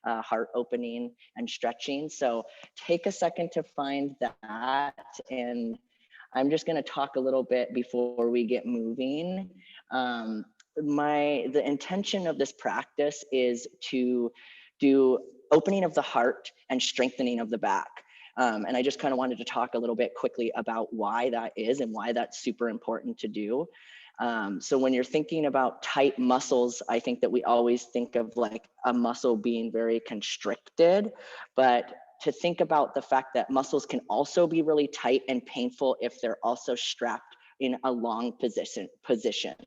heart opening and stretching. So take a second to find that. And I'm just going to talk a little bit before we get moving. The intention of this practice is to do opening of the heart and strengthening of the back. And I just kind of wanted to talk a little bit quickly about why that is and why that's super important to do. So when you're thinking about tight muscles, I think that we always think of like a muscle being very constricted, but to think about the fact that muscles can also be really tight and painful if they're also strapped in a long position.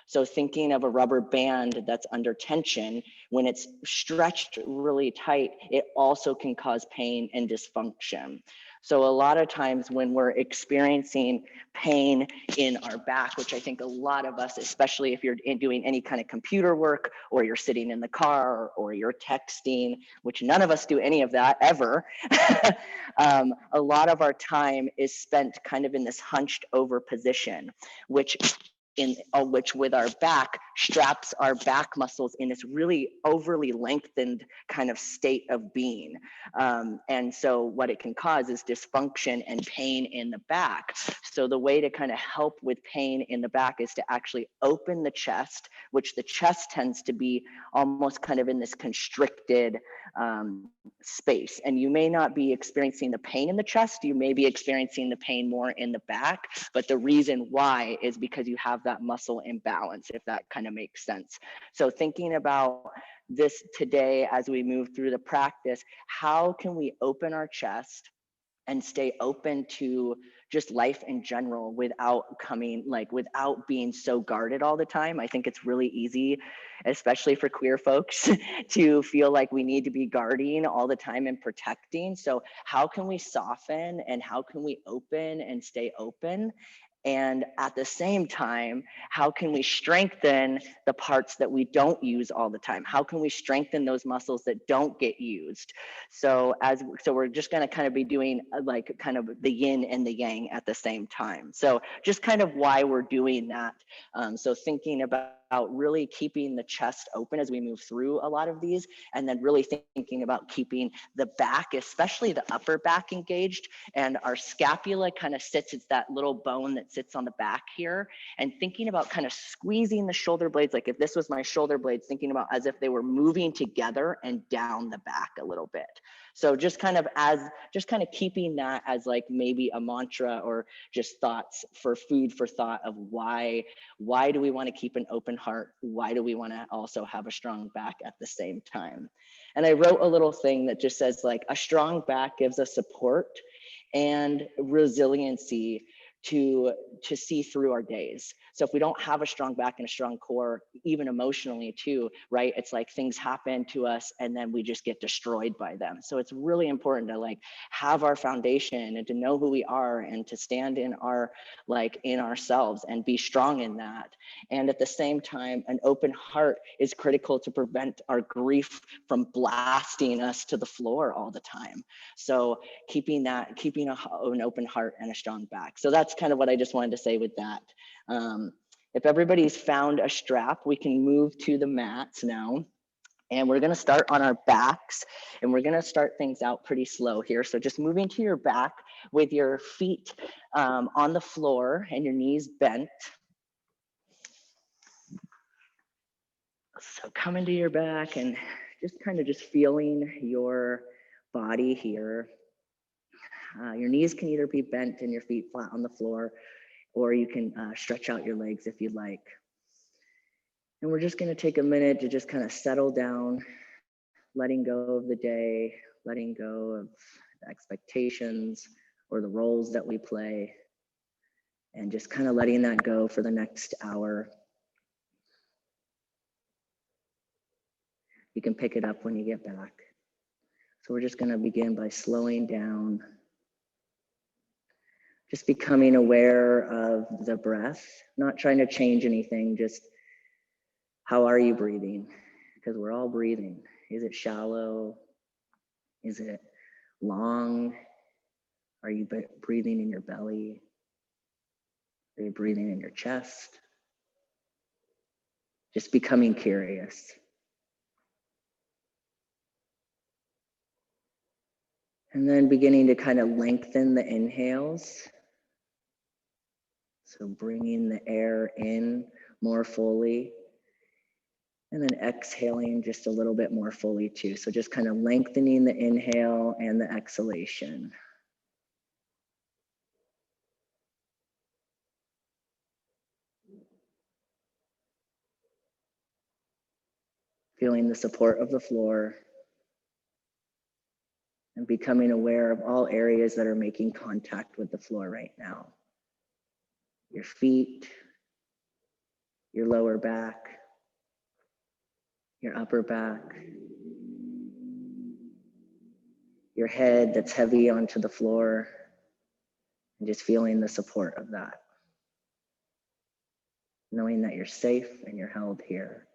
So thinking of a rubber band that's under tension, when it's stretched really tight, it also can cause pain and dysfunction. So a lot of times when we're experiencing pain in our back, which I think a lot of us, especially if you're doing any kind of computer work or you're sitting in the car or you're texting, which none of us do any of that ever, a lot of our time is spent kind of in this hunched over position, which with our back straps our back muscles in this really overly lengthened kind of state of being. And so what it can cause is dysfunction and pain in the back. So the way to kind of help with pain in the back is to actually open the chest, which the chest tends to be almost kind of in this constricted space. And you may not be experiencing the pain in the chest, you may be experiencing the pain more in the back, but the reason why is because you have that muscle imbalance, if that kind of makes sense. So thinking about this today as we move through the practice, how can we open our chest and stay open to just life in general without being so guarded all the time? I think it's really easy, especially for queer folks, to feel like we need to be guarding all the time and protecting. So how can we soften and how can we open and stay open? And at the same time, how can we strengthen the parts that we don't use all the time? How can we strengthen those muscles that don't get used? So we're just going to kind of be doing like kind of the yin and the yang at the same time. So just kind of why we're doing that. So thinking about really keeping the chest open as we move through a lot of these, and then really thinking about keeping the back, especially the upper back, engaged. And our scapula kind of sits, it's that little bone that sits on the back here, and thinking about kind of squeezing the shoulder blades, like if this was my shoulder blades, thinking about as if they were moving together and down the back a little bit. So just kind of keeping that as like maybe a mantra or just thoughts for food for thought of why do we want to keep an open heart? Why do we want to also have a strong back at the same time? And I wrote a little thing that just says like a strong back gives us support and resiliency to see through our days. So if we don't have a strong back and a strong core, even emotionally too, right? It's like things happen to us and then we just get destroyed by them. So it's really important to like have our foundation and to know who we are and to stand in ourselves and be strong in that. And at the same time, an open heart is critical to prevent our grief from blasting us to the floor all the time. So keeping an open heart and a strong back. So that's kind of what I just wanted to say with that. If everybody's found a strap, we can move to the mats now. And we're gonna start on our backs, and we're gonna start things out pretty slow here. So just moving to your back with your feet on the floor and your knees bent. So coming to your back and just kind of just feeling your body here. Your knees can either be bent and your feet flat on the floor, or you can stretch out your legs if you'd like. And we're just going to take a minute to just kind of settle down, letting go of the day, letting go of the expectations or the roles that we play, and just kind of letting that go for the next hour. You can pick it up when you get back. So we're just going to begin by slowing down, just becoming aware of the breath, not trying to change anything, just how are you breathing? Because we're all breathing. Is it shallow? Is it long? Are you breathing in your belly? Are you breathing in your chest? Just becoming curious. And then beginning to kind of lengthen the inhales. So bringing the air in more fully. And then exhaling just a little bit more fully too. So just kind of lengthening the inhale and the exhalation. Feeling the support of the floor and becoming aware of all areas that are making contact with the floor right now. Your feet, your lower back, your upper back, your head that's heavy onto the floor, and just feeling the support of that. Knowing that you're safe and you're held here.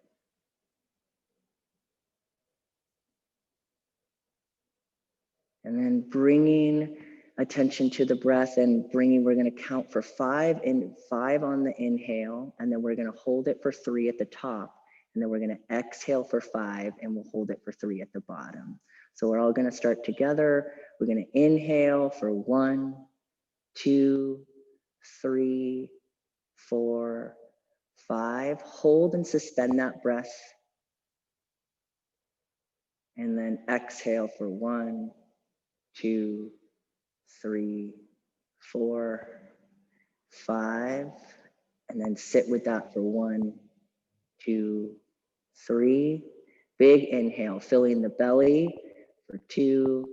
And then bringing attention to the breath and we're going to count for 5 on the inhale, and then we're going to hold it for 3 at the top. And then we're going to exhale for 5 and we'll hold it for 3 at the bottom. So we're all going to start together. We're going to inhale for 1, 2, 3, 4, 5. Hold and suspend that breath. And then exhale for 1, 2, 3, 4, 5. And then sit with that for 1, 2, 3. Big inhale, filling the belly for 2,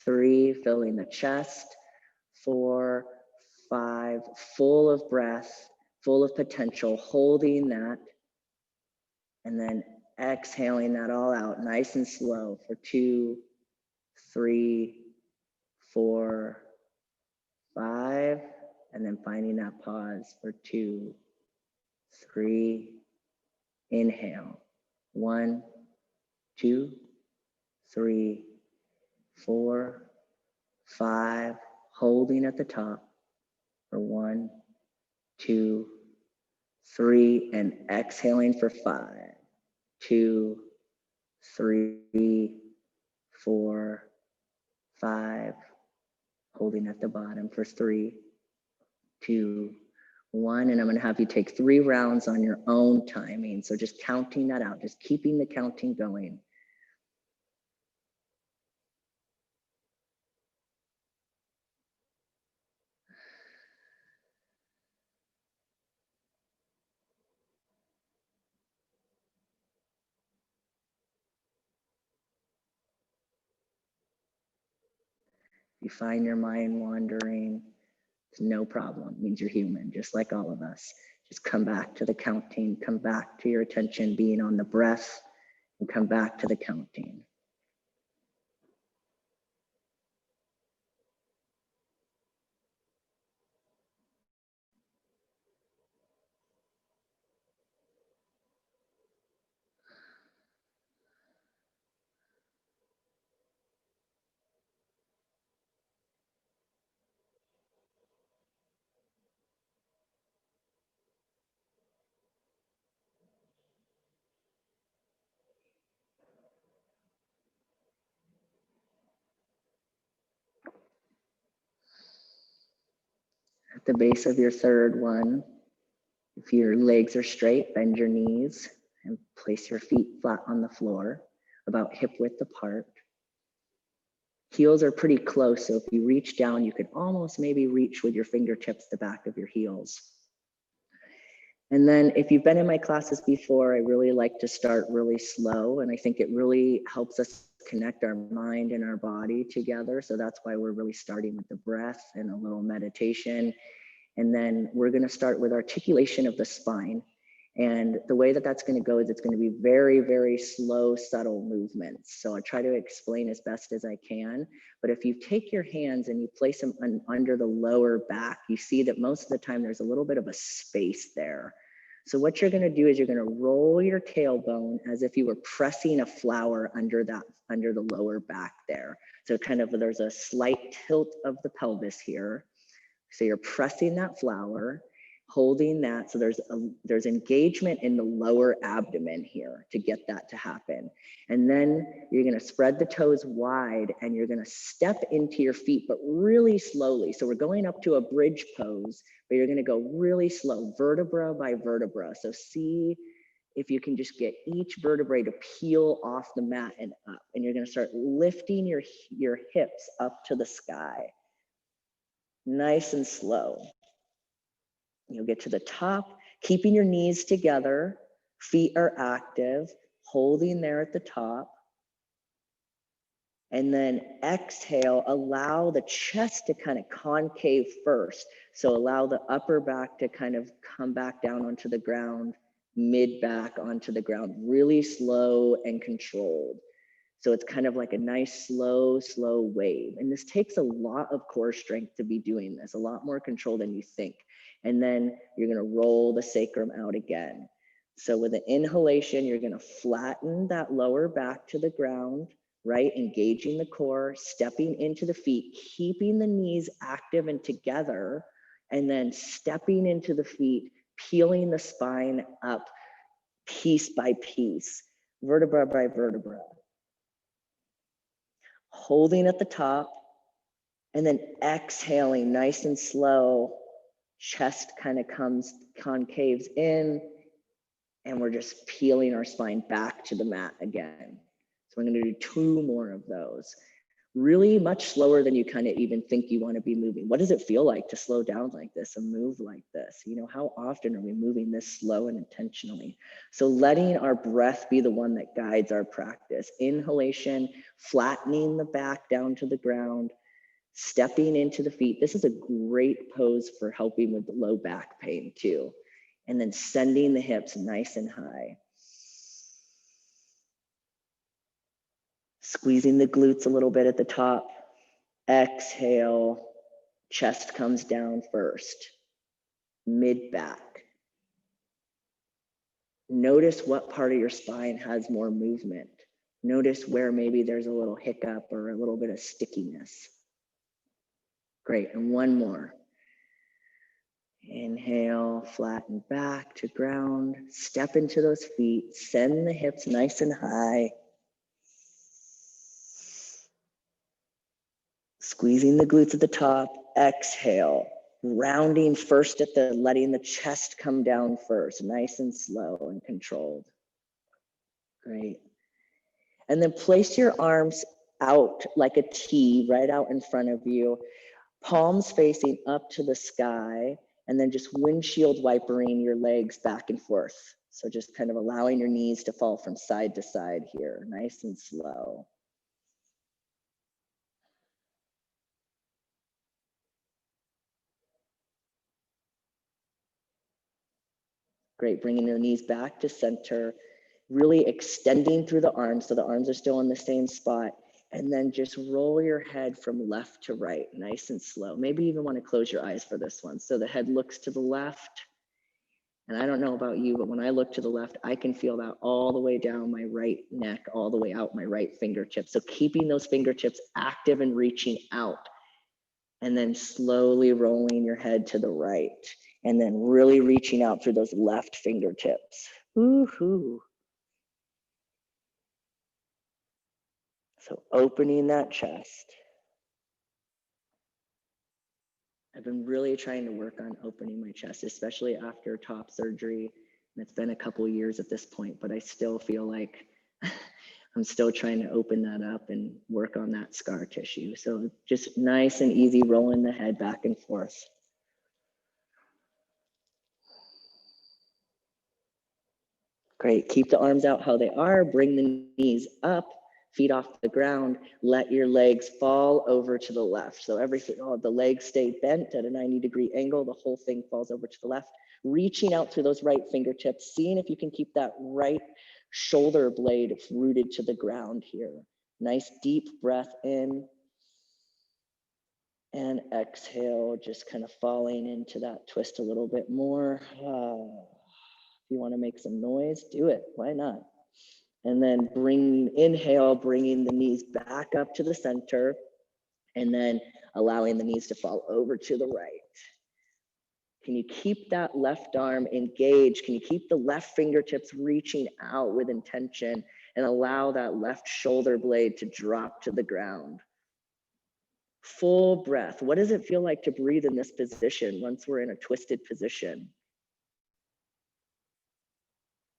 3, filling the chest, 4, 5, full of breath, full of potential, holding that, and then exhaling that all out nice and slow for 2, 3, 4, 5, and then finding that pause for 2, 3, inhale, 1, 2, 3, 4, 5, holding at the top for 1, 2, 3, and exhaling for 5, 2, 3, 4, 5, holding at the bottom for 3, 2, 1, and I'm going to have you take 3 rounds on your own timing. So just counting that out, just keeping the counting going. If you find your mind wandering, it's no problem. It means you're human, just like all of us. Just come back to the counting, come back to your attention being on the breath, and come back to the counting. At the base of your third one, if your legs are straight, bend your knees and place your feet flat on the floor, about hip width apart. Heels are pretty close, so if you reach down, you could almost maybe reach with your fingertips the back of your heels. And then if you've been in my classes before, I really like to start really slow, and I think it really helps us connect our mind and our body together. So that's why we're really starting with the breath and a little meditation. And then we're going to start with articulation of the spine. And the way that that's going to go is it's going to be very, very slow, subtle movements. So I try to explain as best as I can. But if you take your hands and you place them under the lower back, you see that most of the time there's a little bit of a space there. So what you're going to do is you're going to roll your tailbone as if you were pressing a flower under the lower back there. So kind of there's a slight tilt of the pelvis here. So you're pressing that flower. holding that. So there's engagement in the lower abdomen here to get that to happen. And then you're going to spread the toes wide and you're going to step into your feet, but really slowly. So we're going up to a bridge pose, but you're going to go really slow, vertebra by vertebra. So see if you can just get each vertebrae to peel off the mat and up. And you're going to start lifting your hips up to the sky. Nice and slow. You'll get to the top, keeping your knees together, feet are active, holding there at the top. And then exhale, allow the chest to kind of concave first. So allow the upper back to kind of come back down onto the ground, mid back onto the ground, really slow and controlled. So it's kind of like a nice, slow wave. And this takes a lot of core strength to be doing this, a lot more control than you think. And then you're gonna roll the sacrum out again. So with an inhalation, you're gonna flatten that lower back to the ground, right? Engaging the core, stepping into the feet, keeping the knees active and together, and then stepping into the feet, peeling the spine up piece by piece, vertebra by vertebra. Holding at the top, and then exhaling nice and slow. Chest kind of concaves in, and we're just peeling our spine back to the mat again. So we're going to do 2 more of those. Really much slower than you kind of even think you want to be moving. What does it feel like to slow down like this and move like this? You know, how often are we moving this slow and intentionally? So letting our breath be the one that guides our practice. Inhalation, flattening the back down to the ground, stepping into the feet. This is a great pose for helping with the low back pain too. And then sending the hips nice and high. Squeezing the glutes a little bit at the top. Exhale, chest comes down first, mid back. Notice what part of your spine has more movement. Notice where maybe there's a little hiccup or a little bit of stickiness. Great, and 1 more. Inhale, flatten back to ground, step into those feet, send the hips nice and high. Squeezing the glutes at the top, exhale, rounding first at letting the chest come down first, nice and slow and controlled. Great. And then place your arms out like a T right out in front of you, palms facing up to the sky, and then just windshield wipering your legs back and forth. So just kind of allowing your knees to fall from side to side here, nice and slow. Great, bringing the knees back to center, really extending through the arms so the arms are still in the same spot, and then just roll your head from left to right, nice and slow. Maybe you even want to close your eyes for this one. So the head looks to the left, and I don't know about you, but when I look to the left, I can feel that all the way down my right neck, all the way out my right fingertips. So keeping those fingertips active and reaching out, and then slowly rolling your head to the right, and then really reaching out through those left fingertips. Woohoo. So opening that chest. I've been really trying to work on opening my chest, especially after top surgery. And it's been a couple of years at this point, but I still feel like I'm still trying to open that up and work on that scar tissue. So just nice and easy, rolling the head back and forth. Great, keep the arms out how they are, bring the knees up, feet off the ground, let your legs fall over to the left. So everything, the legs stay bent at a 90-degree angle, the whole thing falls over to the left, reaching out through those right fingertips, seeing if you can keep that right shoulder blade rooted to the ground here. Nice deep breath in, and exhale, just kind of falling into that twist a little bit more. If you want to make some noise, do it. Why not? And then inhale, bringing the knees back up to the center, and then allowing the knees to fall over to the right. Can you keep that left arm engaged? Can you keep the left fingertips reaching out with intention and allow that left shoulder blade to drop to the ground? Full breath. What does it feel like to breathe in this position once we're in a twisted position?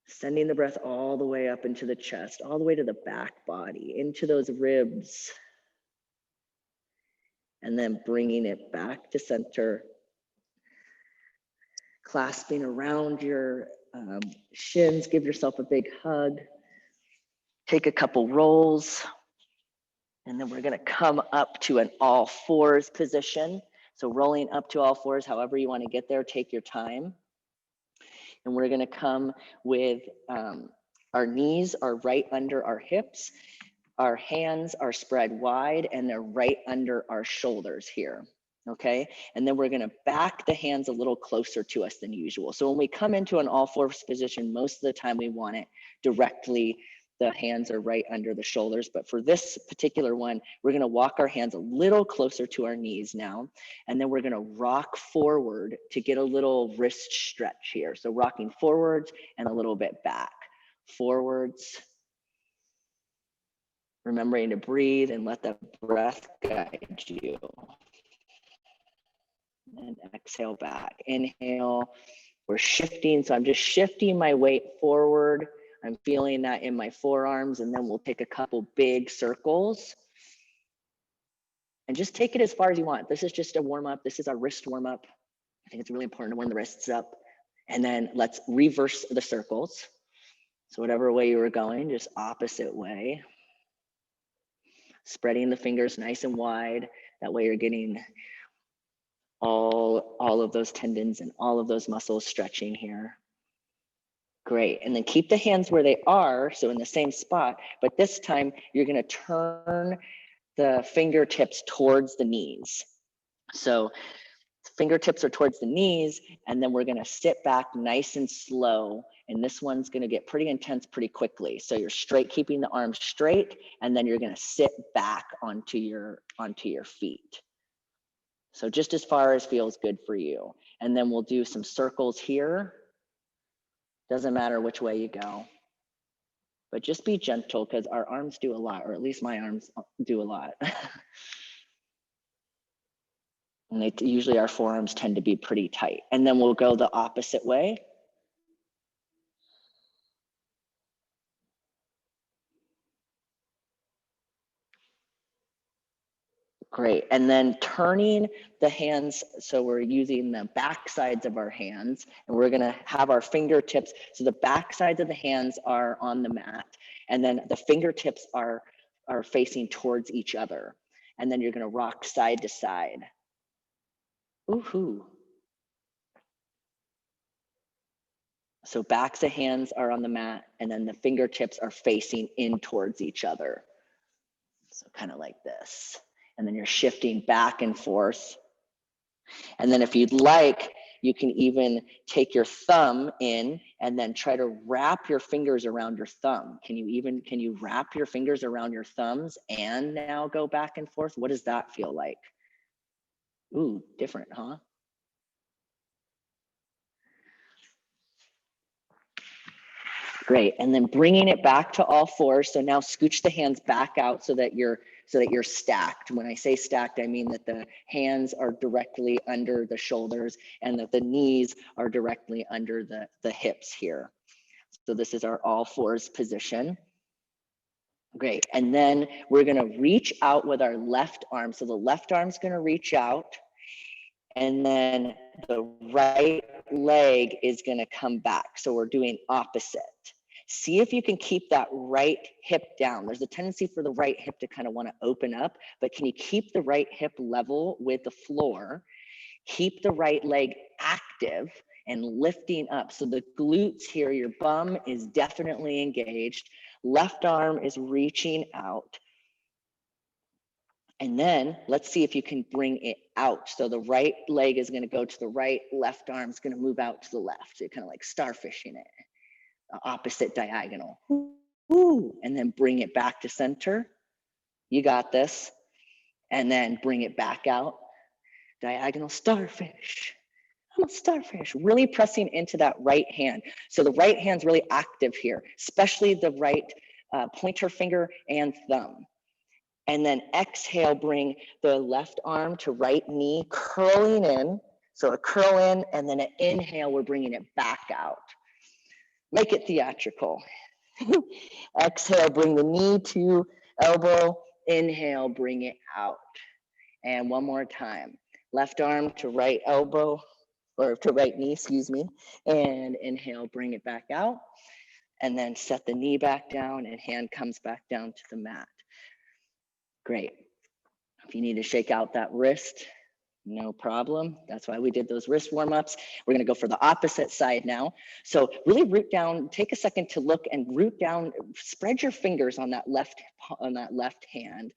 Sending the breath all the way up into the chest, all the way to the back body, into those ribs. And then bringing it back to center. Clasping around your shins, give yourself a big hug. Take a couple rolls. And then we're gonna come up to an all fours position. So rolling up to all fours, however you wanna get there, take your time. And we're gonna come with our knees are right under our hips. Our hands are spread wide and they're right under our shoulders here, okay? And then we're gonna back the hands a little closer to us than usual. So when we come into an all fours position, most of the time we want it directly, the hands are right under the shoulders. But for this particular one, we're gonna walk our hands a little closer to our knees now. And then we're gonna rock forward to get a little wrist stretch here. So rocking forwards and a little bit back. Forwards. Remembering to breathe and let the breath guide you. And exhale back. Inhale. We're shifting. So I'm just shifting my weight forward. I'm feeling that in my forearms, and then we'll take a couple big circles. And just take it as far as you want. This is just a warm up. This is our wrist warm up. I think it's really important to warm the wrists up. And then let's reverse the circles. So whatever way you were going, just opposite way. Spreading the fingers nice and wide. That way you're getting all of those tendons and all of those muscles stretching here. Great, and then keep the hands where they are, so in the same spot, but this time you're gonna turn the fingertips towards the knees. So fingertips are towards the knees, and then we're gonna sit back nice and slow, and this one's gonna get pretty intense pretty quickly. So you're straight, keeping the arms straight, and then you're gonna sit back onto your feet. So just as far as feels good for you. And then we'll do some circles here. Doesn't matter which way you go, but just be gentle because our arms do a lot, or at least my arms do a lot. And usually our forearms tend to be pretty tight. And then we'll go the opposite way. Great, and then turning the hands, so we're using the back sides of our hands, and we're gonna have our fingertips, so the back sides of the hands are on the mat, and then the fingertips are facing towards each other. And then you're gonna rock side to side. Ooh-hoo. So backs of hands are on the mat, and then the fingertips are facing in towards each other. So kind of like this. And then you're shifting back and forth. And then if you'd like, you can even take your thumb in and then try to wrap your fingers around your thumb. Can you wrap your fingers around your thumbs and now go back and forth? What does that feel like? Ooh, different, huh? Great, and then bringing it back to all fours. So now scooch the hands back out so that you're stacked. When I say stacked, I mean that the hands are directly under the shoulders and that the knees are directly under the hips here. So this is our all fours position. Great, and then we're gonna reach out with our left arm. So the left arm's gonna reach out, and then the right leg is gonna come back. So we're doing opposite. See if you can keep that right hip down. There's a tendency for the right hip to kind of want to open up, but can you keep the right hip level with the floor? Keep the right leg active and lifting up. So the glutes here, your bum is definitely engaged. Left arm is reaching out. And then let's see if you can bring it out. So the right leg is going to go to the right, left arm is going to move out to the left. So you're kind of like starfishing it. Opposite diagonal. Ooh, and then bring it back to center. You got this. And then bring it back out. Diagonal starfish. Starfish, really pressing into that right hand. So the right hand's really active here, especially the right pointer finger and thumb. And then exhale, bring the left arm to right knee, curling in. So a curl in, and then an inhale, we're bringing it back out. Make it theatrical. Exhale, bring the knee to elbow. Inhale, bring it out. And one more time. Left arm to right elbow, or to right knee, excuse me. And inhale, bring it back out. And then set the knee back down and hand comes back down to the mat. Great. If you need to shake out that wrist, no problem. That's why we did those wrist warm-ups. We're gonna go for the opposite side now. So really root down, take a second to look and root down, spread your fingers on that left hand.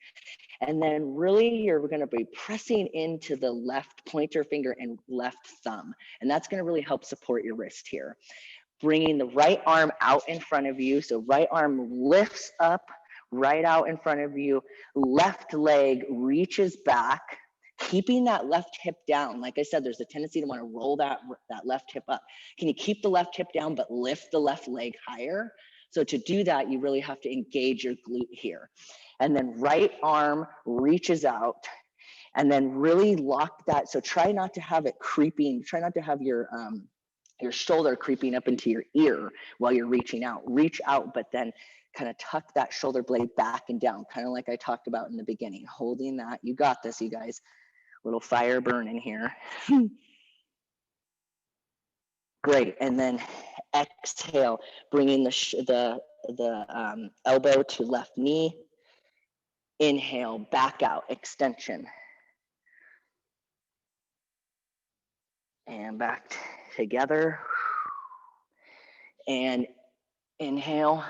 And then really you're gonna be pressing into the left pointer finger and left thumb. And that's gonna really help support your wrist here. Bringing the right arm out in front of you. So right arm lifts up, right out in front of you. Left leg reaches back, keeping that left hip down. Like I said, there's a tendency to want to roll that left hip up. Can you keep the left hip down, but lift the left leg higher? So to do that, you really have to engage your glute here. And then right arm reaches out, and then really lock that. So try not to have it creeping. Try not to have your shoulder creeping up into your ear while you're reaching out. Reach out, but then kind of tuck that shoulder blade back and down, kind of like I talked about in the beginning. Holding that. You got this, you guys. Little fire burning here. Great. And then exhale, bringing the elbow to left knee. Inhale, back out, extension. And back together. And inhale,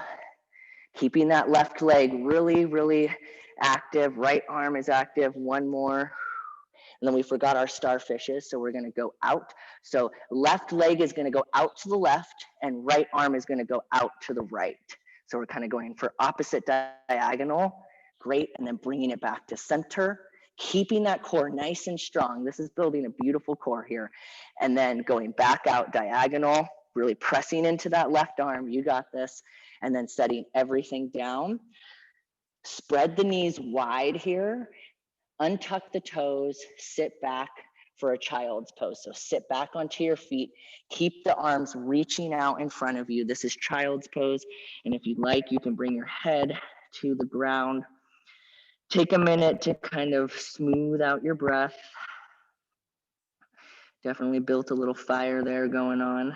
keeping that left leg really, really active. Right arm is active. One more. And then we forgot our starfishes, so we're gonna go out. So left leg is gonna go out to the left, and right arm is gonna go out to the right. So we're kind of going for opposite diagonal. Great, and then bringing it back to center, keeping that core nice and strong. This is building a beautiful core here. And then going back out diagonal, really pressing into that left arm. You got this. And then setting everything down. Spread the knees wide here. Untuck the toes, sit back for a child's pose. So sit back onto your feet, keep the arms reaching out in front of you. This is child's pose. And if you'd like, you can bring your head to the ground. Take a minute to kind of smooth out your breath. Definitely built a little fire there going on.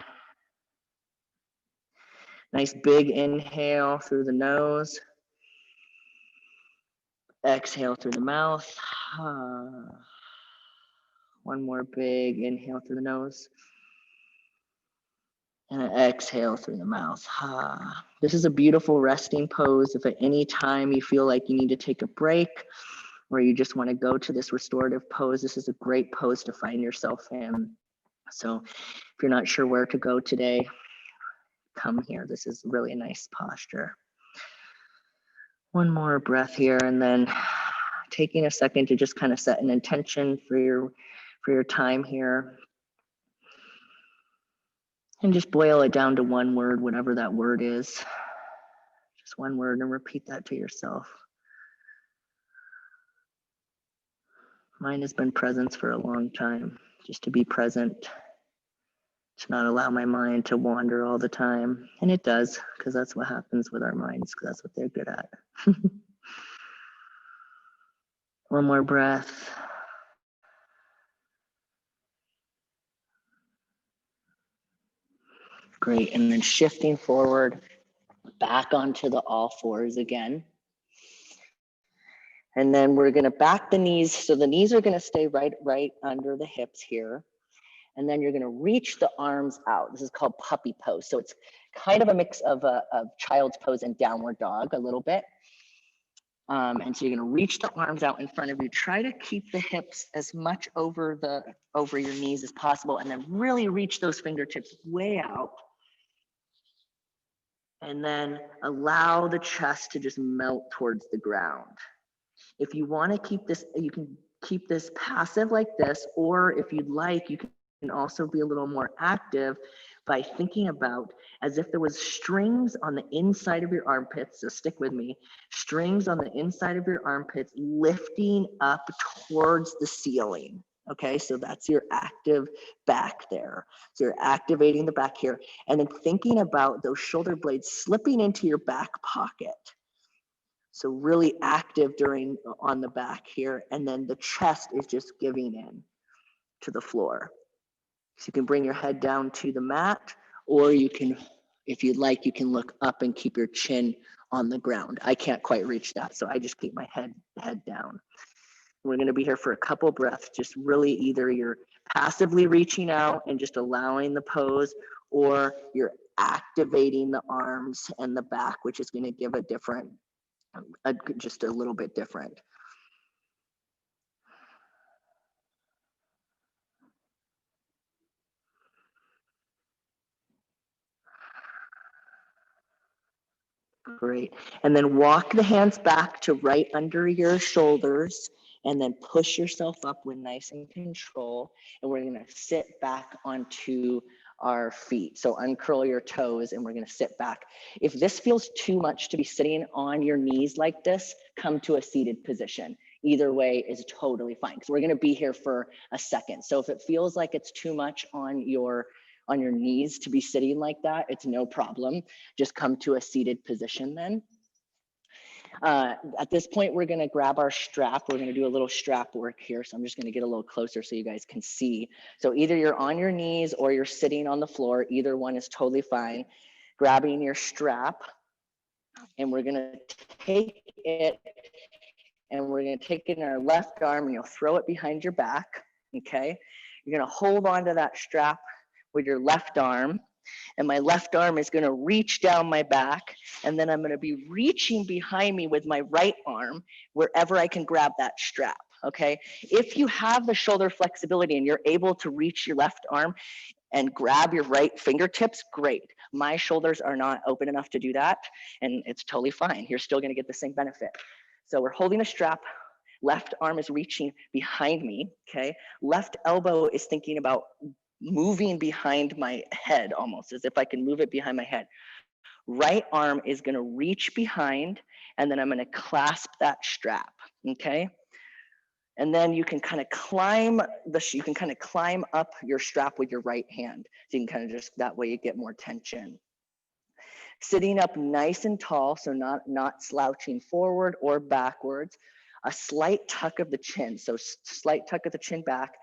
Nice big inhale through the nose. Exhale through the mouth. One more big inhale through the nose. And an exhale through the mouth. This is a beautiful resting pose. If at any time you feel like you need to take a break or you just want to go to this restorative pose, this is a great pose to find yourself in. So if you're not sure where to go today, come here. This is really a nice posture. One more breath here, and then taking a second to just kind of set an intention for your time here. And just boil it down to one word, whatever that word is. Just one word, and repeat that to yourself. Mine has been presence for a long time, just to be present, to not allow my mind to wander all the time. And it does, because that's what happens with our minds, because that's what they're good at. One more breath. Great, and then shifting forward, back onto the all fours again. And then we're gonna back the knees. So the knees are gonna stay right under the hips here. And then you're gonna reach the arms out. This is called puppy pose. So it's kind of a mix of child's pose and downward dog a little bit. And so you're gonna reach the arms out in front of you. Try to keep the hips as much over your knees as possible, and then really reach those fingertips way out. And then allow the chest to just melt towards the ground. If you want to keep this, you can keep this passive like this, or if you'd like, you can also be a little more active by thinking about as if there was strings on the inside of your armpits. So stick with me, strings on the inside of your armpits lifting up towards the ceiling. Okay, so that's your active back there. So you're activating the back here, and then thinking about those shoulder blades slipping into your back pocket. So really active on the back here, and then the chest is just giving in to the floor. So you can bring your head down to the mat, or you can, if you'd like, you can look up and keep your chin on the ground. I can't quite reach that, so I just keep my head down. We're going to be here for a couple breaths, just really either you're passively reaching out and just allowing the pose, or you're activating the arms and the back, which is going to give a different, just a little bit different. Great. And then walk the hands back to right under your shoulders, and then push yourself up with nice and control. And we're going to sit back onto our feet. So uncurl your toes, and we're going to sit back. If this feels too much to be sitting on your knees like this, come to a seated position. Either way is totally fine, because we're going to be here for a second. So if it feels like it's too much on your knees to be sitting like that, it's no problem. Just come to a seated position then. At this point, we're gonna grab our strap. We're gonna do a little strap work here. So I'm just gonna get a little closer so you guys can see. So either you're on your knees or you're sitting on the floor. Either one is totally fine. Grabbing your strap, and we're gonna take it, and we're gonna take it in our left arm, and you'll throw it behind your back, okay? You're gonna hold onto that strap with your left arm, and my left arm is going to reach down my back, and then I'm going to be reaching behind me with my right arm wherever I can grab that strap, okay? If you have the shoulder flexibility and you're able to reach your left arm and grab your right fingertips, great. My shoulders are not open enough to do that, and it's totally fine. You're still going to get the same benefit. So we're holding a strap. Left arm is reaching behind me, okay? Left elbow is thinking about moving behind my head, almost as if I can move it behind my head. Right arm is going to reach behind, and then I'm going to clasp that strap, okay? And then you can kind of climb up your strap with your right hand. So you can kind of just, that way you get more tension. Sitting up nice and tall, so not slouching forward or backwards. A slight tuck of the chin, so slight tuck of the chin back,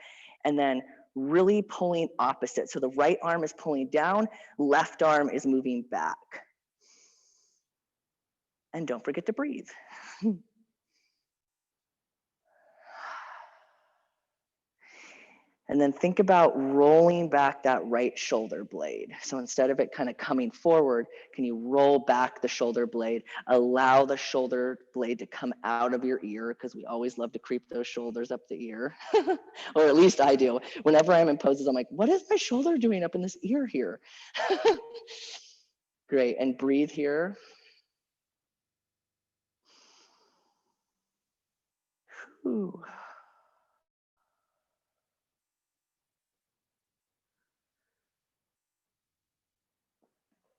and then really pulling opposite. So the right arm is pulling down, left arm is moving back. And don't forget to breathe. And then think about rolling back that right shoulder blade. So instead of it kind of coming forward, can you roll back the shoulder blade? Allow the shoulder blade to come out of your ear, because we always love to creep those shoulders up the ear. Or at least I do. Whenever I'm in poses, I'm like, what is my shoulder doing up in this ear here? Great, and breathe here. Ooh.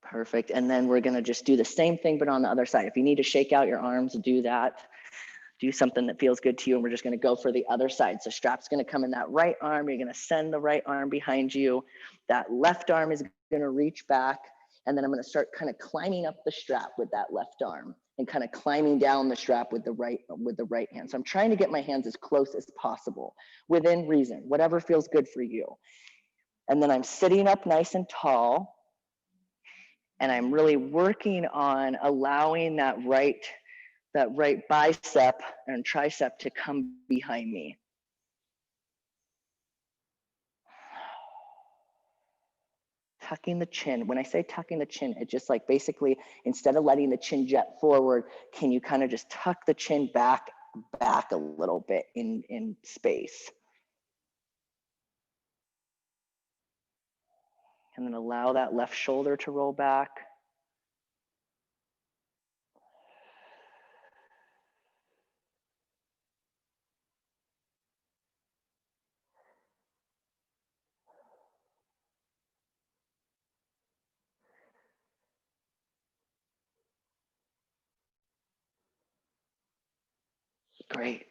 Perfect. And then we're going to just do the same thing, but on the other side. If you need to shake out your arms, do that. Do something that feels good to you. And we're just going to go for the other side. So strap's going to come in that right arm. You're going to send the right arm behind you. That left arm is going to reach back. And then I'm going to start kind of climbing up the strap with that left arm, and kind of climbing down the strap with the right hand. So I'm trying to get my hands as close as possible within reason, whatever feels good for you. And then I'm sitting up nice and tall. And I'm really working on allowing that right bicep and tricep to come behind me. Tucking the chin. When I say tucking the chin, it's just like basically, instead of letting the chin jet forward, can you kind of just tuck the chin back a little bit in space? And then allow that left shoulder to roll back. Great.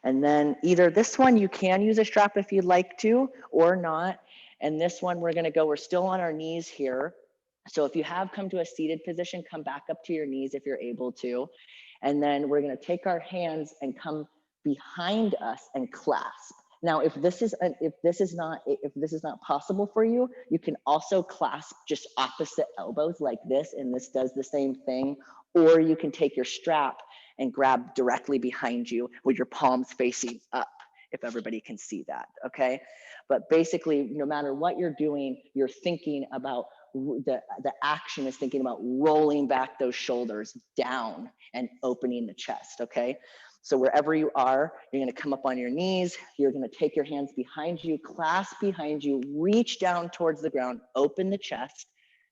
And then either this one, you can use a strap if you'd like to or not. And this one, we're still on our knees here. So if you have come to a seated position, come back up to your knees if you're able to. And then we're gonna take our hands and come behind us and clasp. Now, if this is not possible for you, you can also clasp just opposite elbows like this, and this does the same thing. Or you can take your strap and grab directly behind you with your palms facing up, if everybody can see that, okay? But basically, no matter what you're doing, you're thinking about the action is thinking about rolling back those shoulders down and opening the chest, okay? So wherever you are, you're gonna come up on your knees, you're gonna take your hands behind you, clasp behind you, reach down towards the ground, open the chest,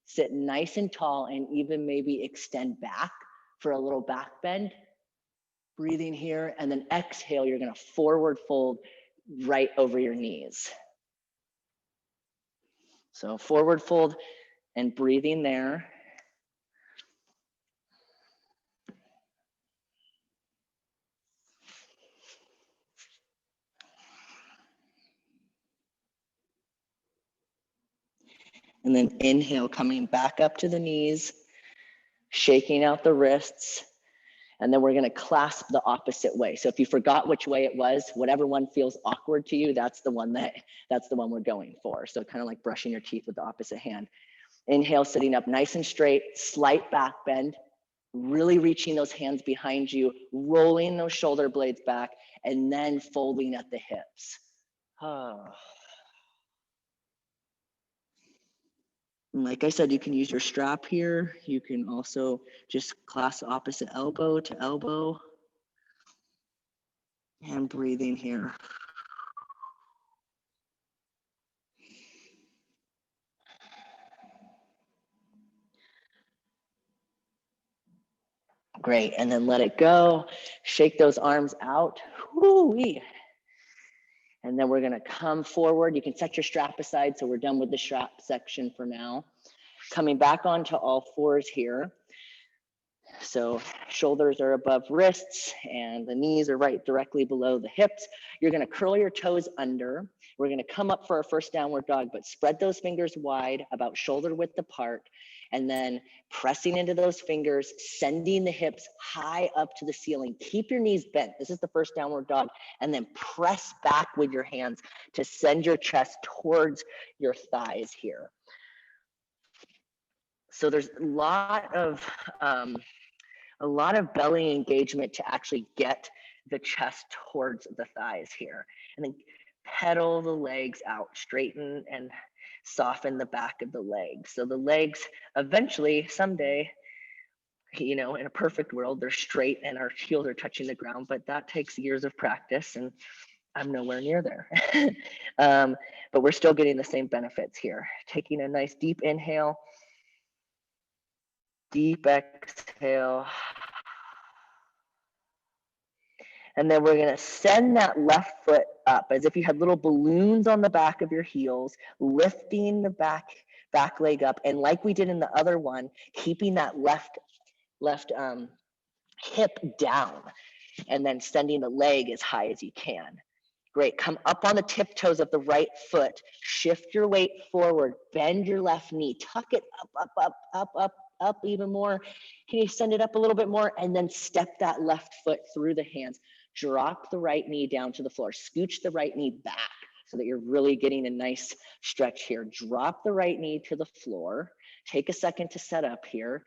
sit nice and tall, and even maybe extend back for a little back bend. Breathing here, and then exhale, you're gonna forward fold right over your knees. So forward fold and breathing there. And then inhale, coming back up to the knees, shaking out the wrists. And then we're gonna clasp the opposite way. So if you forgot which way it was, whatever one feels awkward to you, that's the one we're going for. So kind of like brushing your teeth with the opposite hand. Inhale, sitting up nice and straight, slight back bend, really reaching those hands behind you, rolling those shoulder blades back, and then folding at the hips. Oh. Like I said, you can use your strap here. You can also just clasp opposite elbow to elbow. And breathing here. Great, and then let it go. Shake those arms out. Woo-wee. And then we're gonna come forward. You can set your strap aside, so we're done with the strap section for now. Coming back onto all fours here. So shoulders are above wrists and the knees are right directly below the hips. You're gonna curl your toes under. We're gonna come up for our first downward dog, but spread those fingers wide, about shoulder width apart, and then pressing into those fingers, sending the hips high up to the ceiling. Keep your knees bent. This is the first downward dog. And then press back with your hands to send your chest towards your thighs here. So there's a lot of belly engagement to actually get the chest towards the thighs here. And then pedal the legs out, straighten and soften the back of the legs. So the legs eventually, someday, you know, in a perfect world, they're straight and our heels are touching the ground, but that takes years of practice and I'm nowhere near there. But we're still getting the same benefits here. Taking a nice deep inhale, deep exhale. And then we're gonna send that left foot up as if you had little balloons on the back of your heels, lifting the back leg up. And like we did in the other one, keeping that left hip down and then sending the leg as high as you can. Great, come up on the tiptoes of the right foot, shift your weight forward, bend your left knee, tuck it up even more. Can you send it up a little bit more? And then step that left foot through the hands. Drop the right knee down to the floor. Scooch the right knee back so that you're really getting a nice stretch here. Drop the right knee to the floor. Take a second to set up here.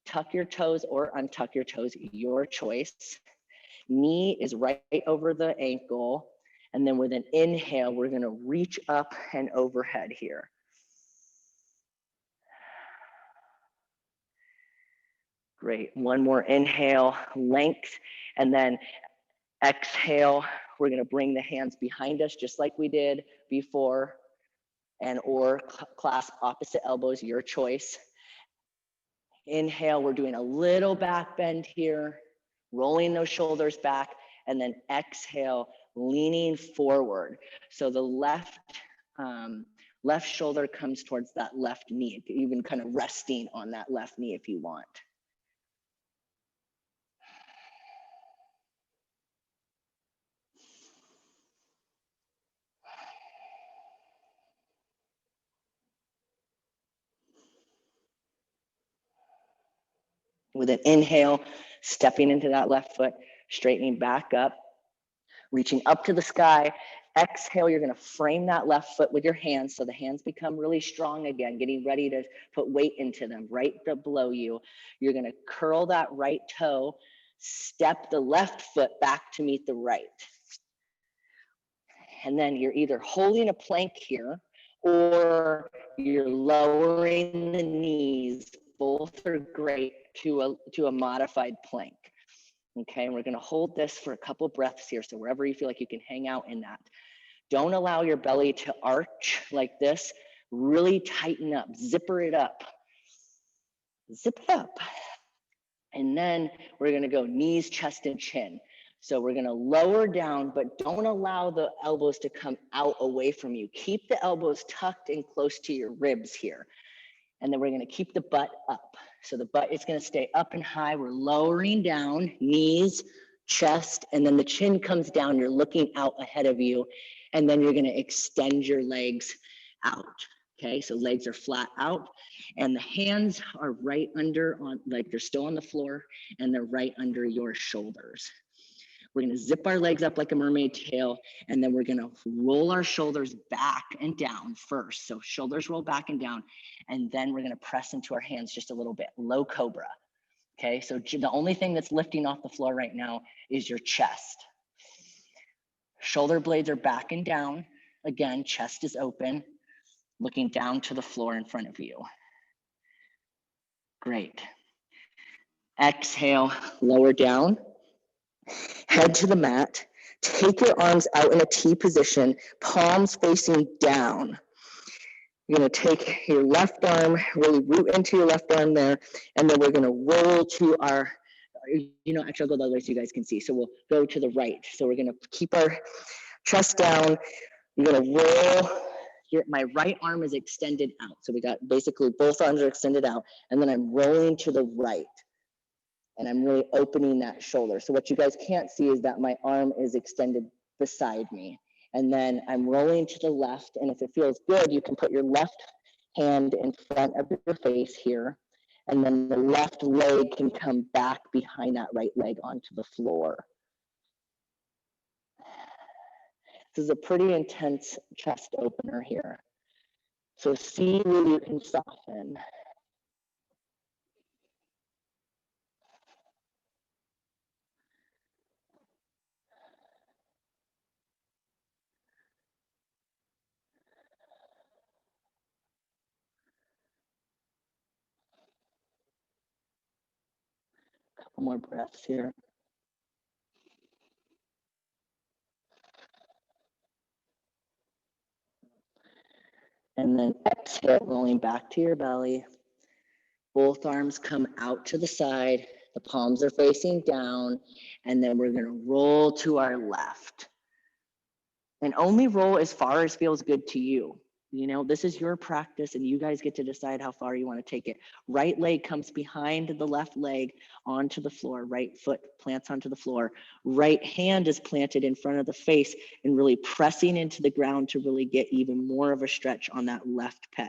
Tuck your toes or untuck your toes, your choice. Knee is right over the ankle. And then with an inhale, we're gonna reach up and overhead here. Great, one more inhale, length, and then exhale, we're gonna bring the hands behind us just like we did before, and or clasp opposite elbows, your choice. Inhale, we're doing a little back bend here, rolling those shoulders back, and then exhale, leaning forward. So the left shoulder comes towards that left knee, even kind of resting on that left knee if you want. With an inhale, stepping into that left foot, straightening back up, reaching up to the sky. Exhale, you're gonna frame that left foot with your hands so the hands become really strong again, getting ready to put weight into them right below you. You're gonna curl that right toe, step the left foot back to meet the right. And then you're either holding a plank here or you're lowering the knees. Both are great to a modified plank. Okay, and we're gonna hold this for a couple breaths here. So wherever you feel like you can hang out in that. Don't allow your belly to arch like this. Really tighten up, zipper it up. Zip it up. And then we're gonna go knees, chest, and chin. So we're gonna lower down, but don't allow the elbows to come out away from you. Keep the elbows tucked and close to your ribs here. And then we're gonna keep the butt up. So the butt is gonna stay up and high. We're lowering down, knees, chest, and then the chin comes down. You're looking out ahead of you. And then you're gonna extend your legs out. Okay, so legs are flat out and the hands are right under like they're still on the floor and they're right under your shoulders. We're gonna zip our legs up like a mermaid tail and then we're gonna roll our shoulders back and down first. So shoulders roll back and down and then we're gonna press into our hands just a little bit, low cobra. Okay, so the only thing that's lifting off the floor right now is your chest. Shoulder blades are back and down. Again, chest is open, looking down to the floor in front of you. Great. Exhale, lower down, head to the mat. Take your arms out in a T position, palms facing down. You're gonna take your left arm, really root into your left arm there, and then we're gonna roll to our, actually I'll go the other way so you guys can see. So we'll go to the right. So we're gonna keep our chest down. You're gonna roll. My right arm is extended out. So we got basically both arms are extended out and then I'm rolling to the right and I'm really opening that shoulder. So what you guys can't see is that my arm is extended beside me and then I'm rolling to the left. And if it feels good, you can put your left hand in front of your face here. And then the left leg can come back behind that right leg onto the floor. This is a pretty intense chest opener here. So see where you can soften. Couple more breaths here. And then exhale, rolling back to your belly. Both arms come out to the side. The palms are facing down. And then we're gonna roll to our left. And only roll as far as feels good to you. This is your practice and you guys get to decide how far you want to take it. Right leg comes behind the left leg onto the floor. Right foot plants onto the floor. Right hand is planted in front of the face and really pressing into the ground to really get even more of a stretch on that left pec.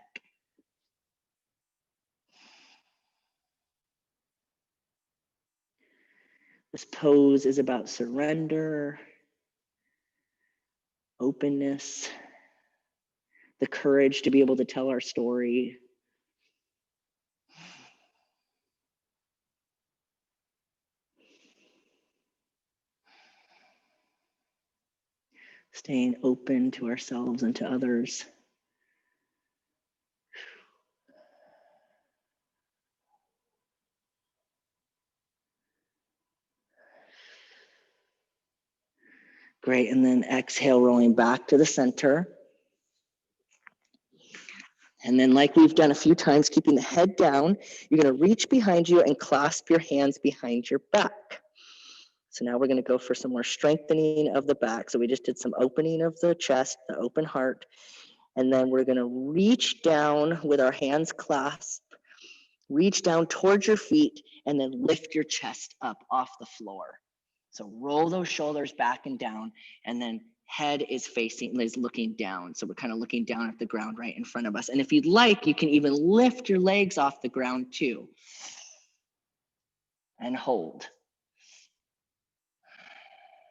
This pose is about surrender, openness, the courage to be able to tell our story. Staying open to ourselves and to others. Great, and then exhale, rolling back to the center. And then like we've done a few times, keeping the head down, you're gonna reach behind you and clasp your hands behind your back. So now we're gonna go for some more strengthening of the back. So we just did some opening of the chest, the open heart. And then we're gonna reach down with our hands clasped, reach down towards your feet, and then lift your chest up off the floor. So roll those shoulders back and down, and then head is looking down. So we're kind of looking down at the ground right in front of us. And if you'd like, you can even lift your legs off the ground too. and hold.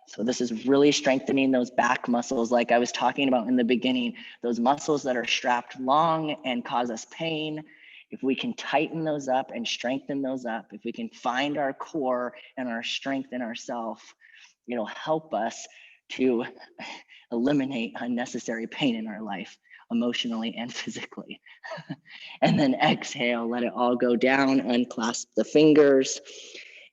So this is really strengthening those back muscles like I was talking about in the beginning, those muscles that are strapped long and cause us pain. If we can tighten those up and strengthen those up, if we can find our core and our strength in ourselves, it'll help us to eliminate unnecessary pain in our life, emotionally and physically. And then exhale, let it all go down, unclasp the fingers.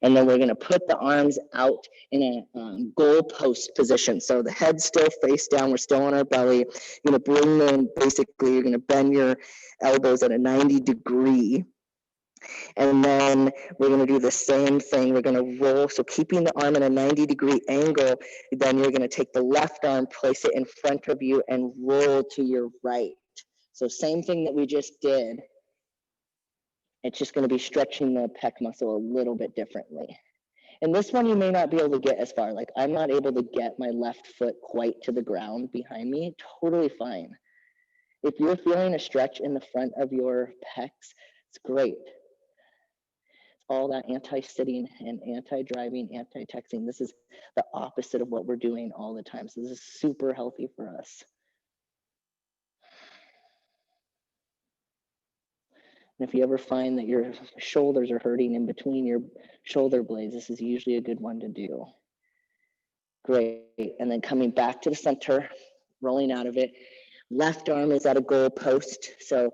And then we're going to put the arms out in a goal post position. So the head's still face down. We're still on our belly. You're going to bring them, basically, you're going to bend your elbows at a 90-degree. And then we're going to do the same thing. We're going to roll. So keeping the arm in a 90-degree angle, then you're going to take the left arm, place it in front of you, and roll to your right. So same thing that we just did. It's just going to be stretching the pec muscle a little bit differently. And this one, you may not be able to get as far. Like I'm not able to get my left foot quite to the ground behind me. Totally fine. If you're feeling a stretch in the front of your pecs, it's great. It's all that anti-sitting and anti-driving, anti-texting. This is the opposite of what we're doing all the time. So this is super healthy for us. And if you ever find that your shoulders are hurting in between your shoulder blades, this is usually a good one to do. Great. And then coming back to the center, rolling out of it. Left arm is at a goal post. So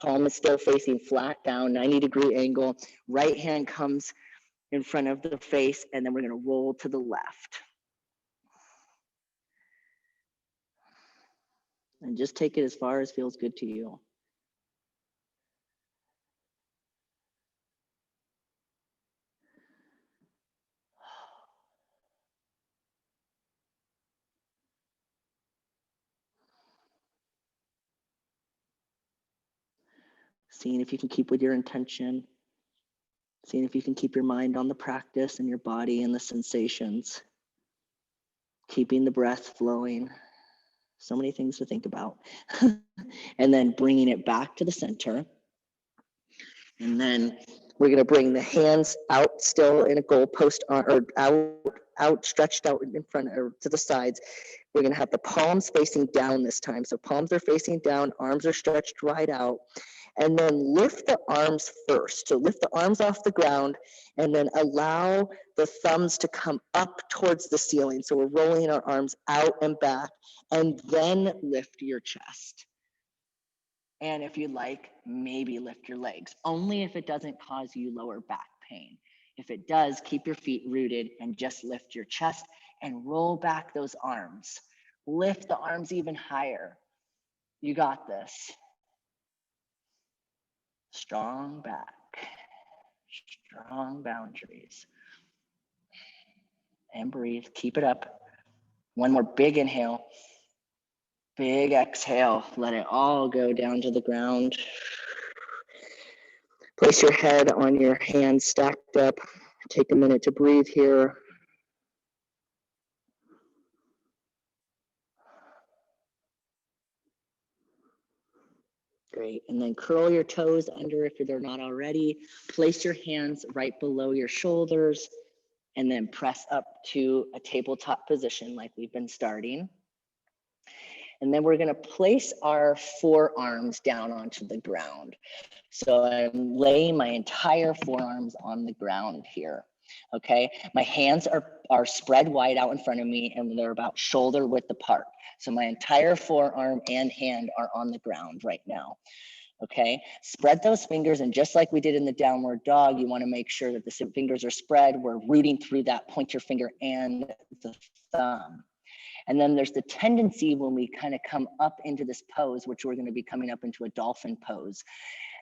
palm is still facing flat down, 90-degree angle. Right hand comes in front of the face, and then we're going to roll to the left. And just take it as far as feels good to you. Seeing if you can keep with your intention. Seeing if you can keep your mind on the practice and your body and the sensations. Keeping the breath flowing. So many things to think about. And then bringing it back to the center. And then we're going to bring the hands out still in a goal post, or out, stretched out in front or to the sides. We're going to have the palms facing down this time. So palms are facing down, arms are stretched right out. And then lift the arms first. So lift the arms off the ground and then allow the thumbs to come up towards the ceiling. So we're rolling our arms out and back, and then lift your chest. And if you like, maybe lift your legs, only if it doesn't cause you lower back pain. If it does, keep your feet rooted and just lift your chest and roll back those arms. Lift the arms even higher. You got this. Strong back, strong boundaries. And breathe, keep it up. One more big inhale, big exhale. Let it all go down to the ground. Place your head on your hands stacked up. Take a minute to breathe here. Great, and then curl your toes under if they're not already. Place your hands right below your shoulders and then press up to a tabletop position like we've been starting. And then we're gonna place our forearms down onto the ground. So I'm laying my entire forearms on the ground here, okay? My hands are spread wide out in front of me and they're about shoulder width apart. So my entire forearm and hand are on the ground right now, okay? Spread those fingers, and just like we did in the downward dog, you wanna make sure that the fingers are spread. We're rooting through that pointer finger and the thumb. And then there's the tendency when we kind of come up into this pose, which we're going to be coming up into a dolphin pose,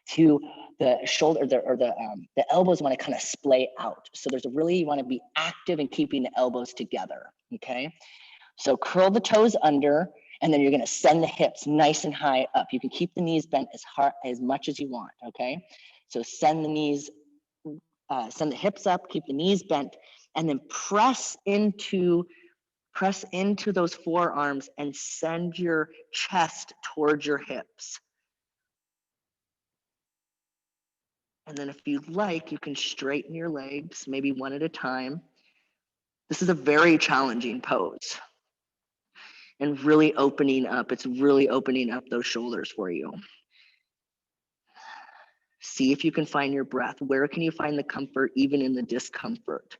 to the shoulder or the elbows want to kind of splay out. So there's a really, you want to be active in keeping the elbows together. Okay. So curl the toes under, and then you're going to send the hips nice and high up. You can keep the knees bent as much as you want. Okay. So send the knees, send the hips up, keep the knees bent, and then press into those forearms and send your chest towards your hips. And then if you'd like, you can straighten your legs, maybe one at a time. This is a very challenging pose and really opening up. It's really opening up those shoulders for you. See if you can find your breath. Where can you find the comfort, even in the discomfort?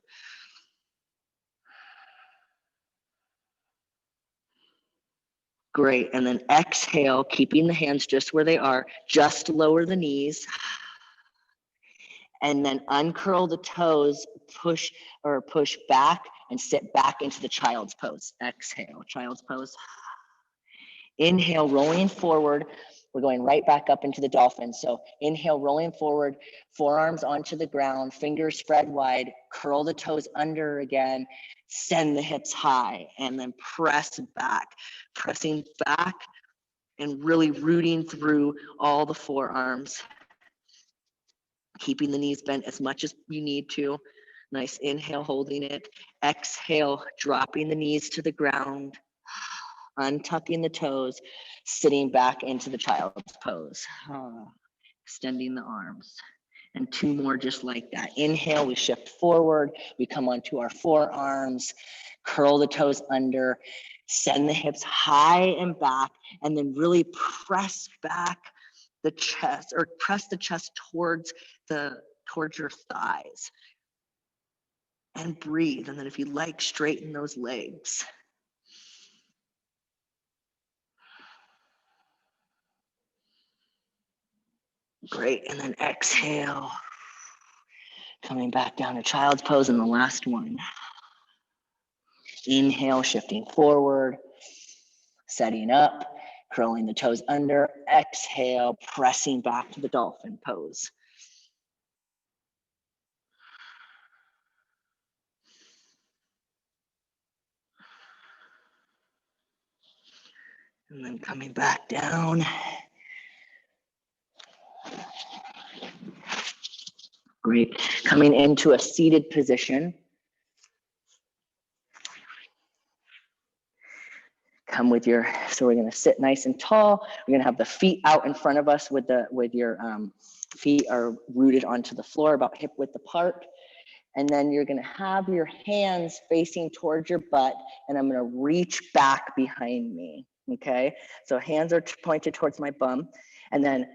Great. And then exhale, keeping the hands just where they are. Just lower the knees. And then uncurl the toes, push back and sit back into the child's pose. Exhale, child's pose. Inhale, rolling forward. We're going right back up into the dolphin. So inhale, rolling forward, forearms onto the ground, fingers spread wide, curl the toes under again, send the hips high, and then press back, pressing back and really rooting through all the forearms, keeping the knees bent as much as you need to. Nice inhale, holding it. Exhale, dropping the knees to the ground, untucking the toes, sitting back into the child's pose. Extending the arms. And two more just like that. Inhale, we shift forward. We come onto our forearms, curl the toes under, send the hips high and back, and then really press back the chest, or press the chest towards your thighs. And breathe. And then if you like, straighten those legs. Great. And then exhale. Coming back down to child's pose in the last one. Inhale, shifting forward, setting up, curling the toes under. Exhale, pressing back to the dolphin pose. And then coming back down. Great. Coming into a seated position. Come with your, so we're going to sit nice and tall. We're going to have the feet out in front of us with your feet are rooted onto the floor, about hip width apart. And then you're going to have your hands facing towards your butt, and I'm going to reach back behind me. Okay, so hands are pointed towards my bum, and then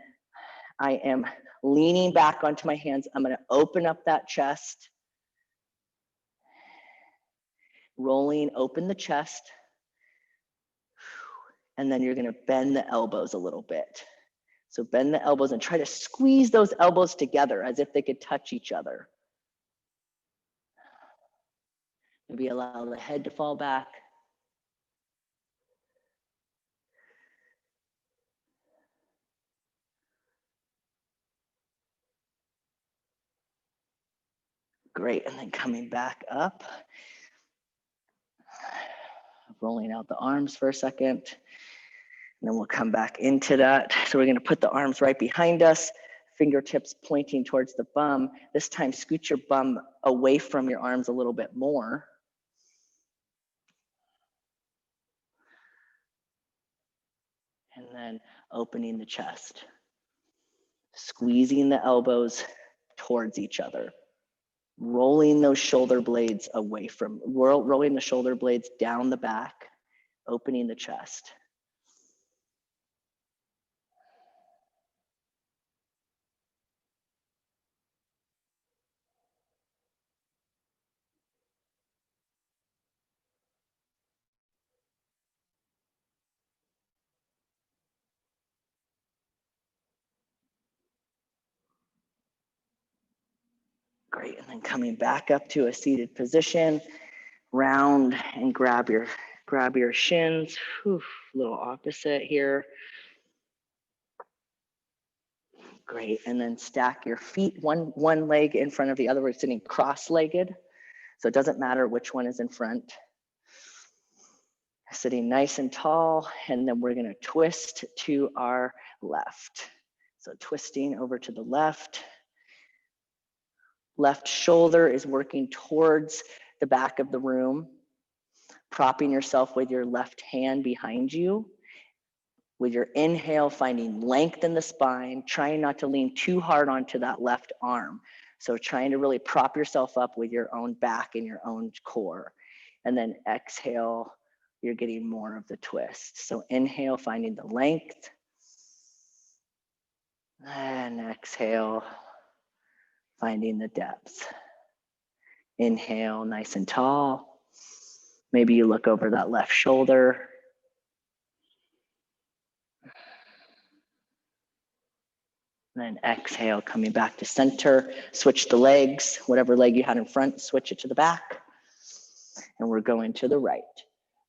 I am leaning back onto my hands. I'm going to open up that chest, rolling open the chest, and then you're going to bend the elbows a little bit. So bend the elbows and try to squeeze those elbows together as if they could touch each other. Maybe allow the head to fall back. Great, and then coming back up. Rolling out the arms for a second. And then we'll come back into that. So we're gonna put the arms right behind us, fingertips pointing towards the bum. This time, scoot your bum away from your arms a little bit more. And then opening the chest. Squeezing the elbows towards each other. Rolling those shoulder blades away from, rolling the shoulder blades down the back, opening the chest. Great, and then coming back up to a seated position, round and grab your shins. Whew, little opposite here. Great, and then stack your feet one leg in front of the other. We're sitting cross-legged, so it doesn't matter which one is in front. Sitting nice and tall, and then we're gonna twist to our left. So twisting over to the left. Left shoulder is working towards the back of the room, propping yourself with your left hand behind you. With your inhale, finding length in the spine, trying not to lean too hard onto that left arm. So trying to really prop yourself up with your own back and your own core. And then exhale, you're getting more of the twist. So inhale, finding the length. And exhale, finding the depth. Inhale, nice and tall. Maybe you look over that left shoulder. And then exhale, coming back to center. Switch the legs, whatever leg you had in front, switch it to the back. And we're going to the right.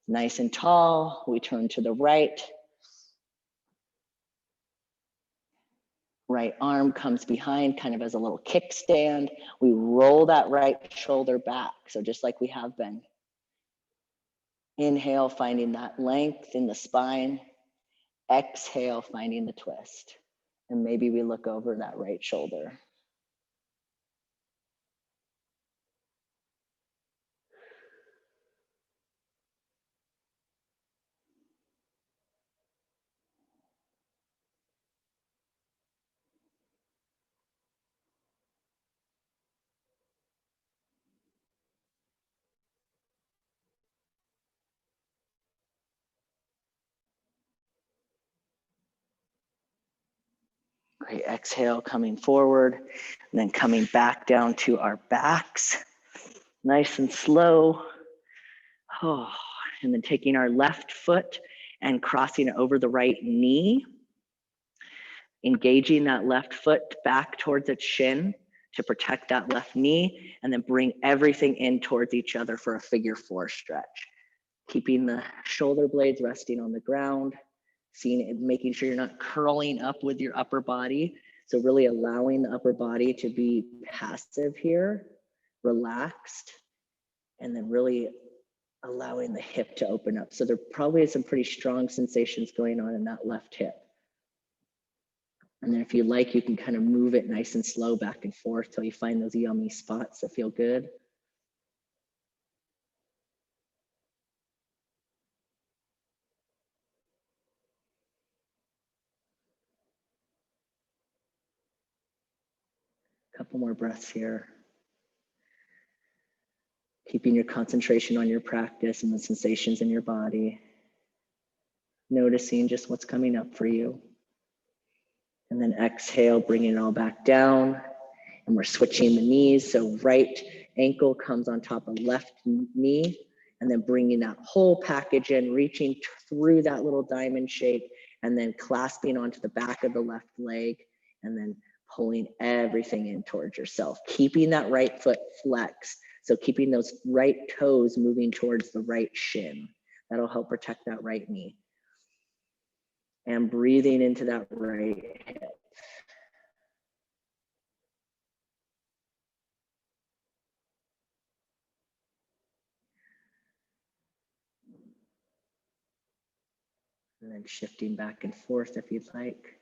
Nice and tall, we turn to the right. Right arm comes behind, kind of as a little kickstand. We roll that right shoulder back, so just like we have been. Inhale, finding that length in the spine. Exhale, finding the twist. And maybe we look over that right shoulder. Great, exhale, coming forward, and then coming back down to our backs. Nice and slow. Oh, and then taking our left foot and crossing it over the right knee. Engaging that left foot back towards its shin to protect that left knee, and then bring everything in towards each other for a figure 4 stretch. Keeping the shoulder blades resting on the ground, seeing it, making sure you're not curling up with your upper body. So really allowing the upper body to be passive here, relaxed, and then really allowing the hip to open up. So there probably is some pretty strong sensations going on in that left hip. And then if you like, you can kind of move it nice and slow back and forth till you find those yummy spots that feel good. Couple more breaths here. Keeping your concentration on your practice and the sensations in your body. Noticing just what's coming up for you. And then exhale, bringing it all back down. And we're switching the knees. So right ankle comes on top of left knee, and then bringing that whole package in, reaching through that little diamond shape, and then clasping onto the back of the left leg, and then pulling everything in towards yourself, keeping that right foot flexed. So keeping those right toes moving towards the right shin. That'll help protect that right knee. And breathing into that right hip. And then shifting back and forth if you'd like.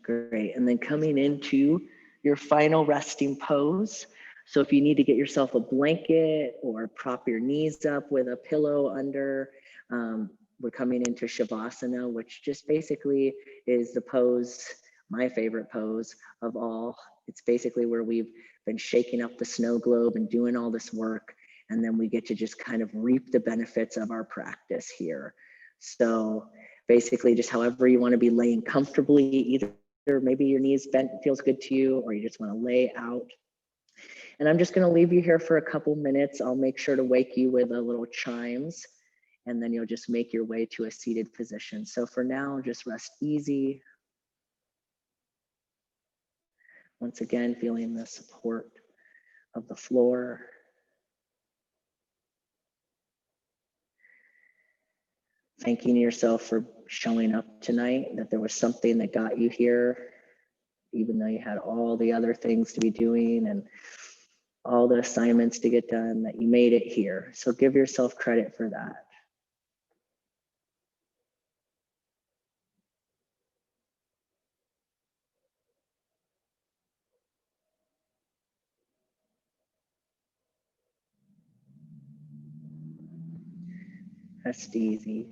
Great, and then coming into your final resting pose. So if you need to get yourself a blanket or prop your knees up with a pillow under, we're coming into Shavasana, which just basically is the pose, my favorite pose of all. It's basically where we've been shaking up the snow globe and doing all this work, and then we get to just kind of reap the benefits of our practice here. So basically just however you want to be laying comfortably, either maybe your knees bent feels good to you, or you just want to lay out. And I'm just going to leave you here for a couple minutes. I'll make sure to wake you with a little chimes, and then you'll just make your way to a seated position. So for now, just rest easy. Once again, feeling the support of the floor. Thanking yourself for showing up tonight, that there was something that got you here, even though you had all the other things to be doing and all the assignments to get done, that you made it here. So give yourself credit for that. Rest easy.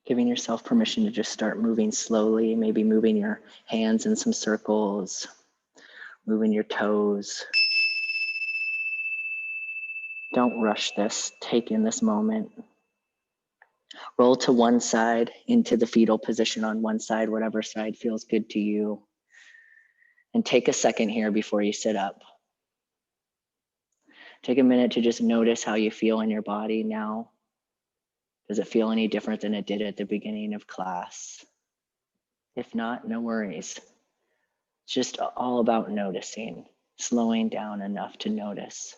Giving yourself permission to just start moving slowly, maybe moving your hands in some circles, moving your toes. Don't rush this. Take in this moment. Roll to one side into the fetal position on one side, whatever side feels good to you. And take a second here before you sit up. Take a minute to just notice how you feel in your body now. Does it feel any different than it did at the beginning of class? If not, no worries. It's just all about noticing, slowing down enough to notice.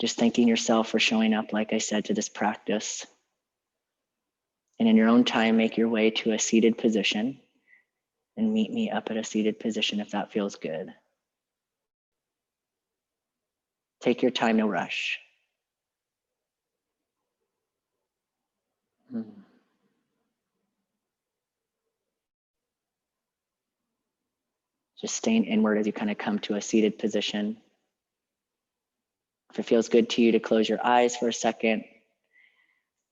Just thanking yourself for showing up, like I said, to this practice. And in your own time, make your way to a seated position and meet me up at a seated position if that feels good. Take your time, no rush. Just staying inward as you kind of come to a seated position. If it feels good to you to close your eyes for a second,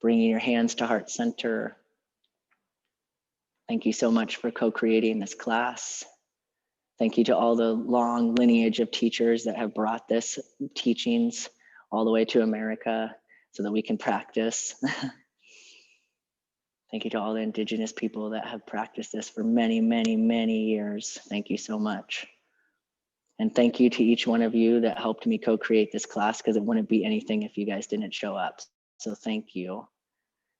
bringing your hands to heart center. Thank you so much for co-creating this class. Thank you to all the long lineage of teachers that have brought this teachings all the way to America so that we can practice. Thank you to all the Indigenous people that have practiced this for many, many, many years. Thank you so much. And thank you to each one of you that helped me co-create this class, because it wouldn't be anything if you guys didn't show up. So thank you.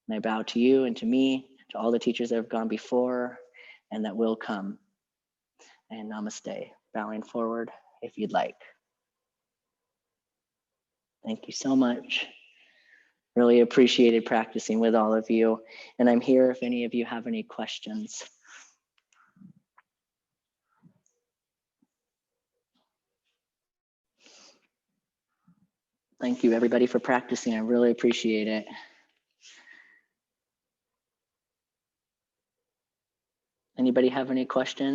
And I bow to you and to me, to all the teachers that have gone before and that will come. And namaste, bowing forward if you'd like. Thank you so much. Really appreciated practicing with all of you. And I'm here if any of you have any questions. Thank you everybody for practicing. I really appreciate it. Anybody have any questions?